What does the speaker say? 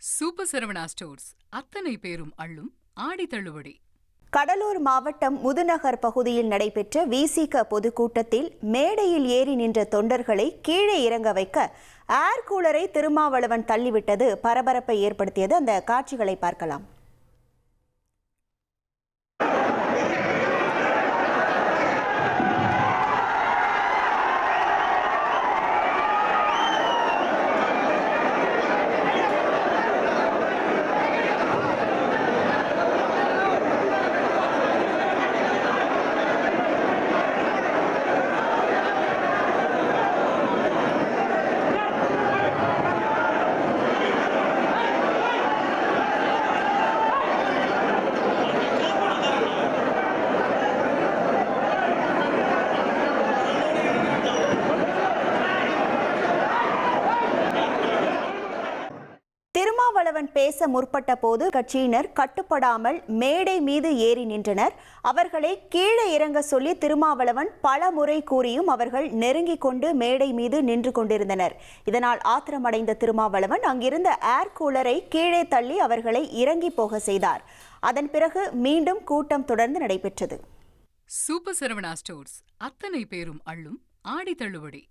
Super Saravana stores அத்தனை பேரும் அள்ளும் ஆடி தள்ளுபடி. கடலூர் மாவட்டம் முதுநகர் பகுதியில் நடைபெற்ற விசிக பொதுக்கூட்டத்தில் மேடையில் ஏறி நின்ற தொண்டர்களை கீழே இறங்க வைக்க ஏர் கூலரை திருமாவளவன் தள்ளிவிட்டது பரபரப்பை ஏற்படுத்தியது. அந்த காட்சிகளை பார்க்கலாம். திருமாவளவன் பேச முற்பட்ட போது கட்சியினர் கட்டுப்படாமல் மேடை மீது ஏறி நின்றனர். அவர்களை கீழே இறங்க சொல்லி திருமாவளவன் பல முறை கூறியும் அவர்கள் நெருங்கிக் கொண்டு மேடை மீது நின்று கொண்டிருந்தனர். இதனால் ஆத்திரமடைந்த திருமாவளவன் அங்கிருந்த ஏர் கூலரை கீழே தள்ளி அவர்களை இறங்கி போக செய்தார். அதன் பிறகு மீண்டும் கூட்டம் தொடர்ந்து நடைபெற்றது. சூப்பர் சரவணா ஸ்டோர்ஸ் அத்தனை பேரும் அள்ளும் ஆடி தள்ளுபடி.